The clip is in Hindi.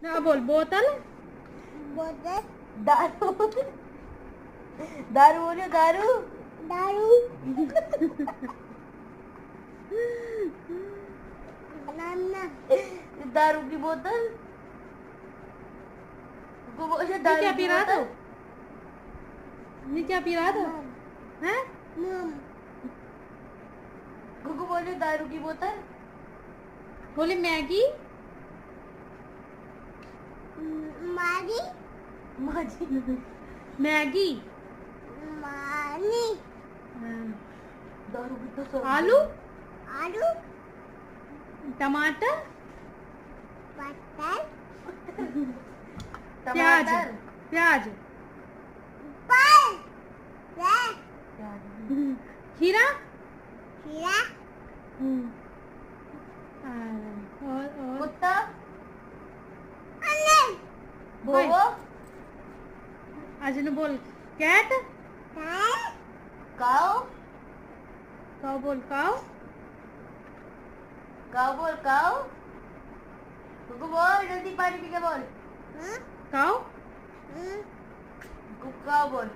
ना बोल बोतल। बोतल। दारू। दारू बोलो दारू। दारू। नाना। दारू की बोतल। को बोलो ये दारू क्या की पी रहा था? बोतल। ये क्या पी रहा था? हैं? मम। को बोलो दारू की बोतल। बोले मैगी। मारी। माजी। मैगी। मानी। हाँ। दारू की तो सब। आलू। आलू। टमाटर। पत्थर। प्याज। टमाटर। प्याज। पाल। खीरा। खीरा। और कुत्ता। अन्नन। भोगो। अजन बोल कैट। काय। काओ। काऊ बोल काऊ। काओ बोल काओ। बोल जल्दी पानी पी के बोल। हाँ। काऊ। काओ बोल।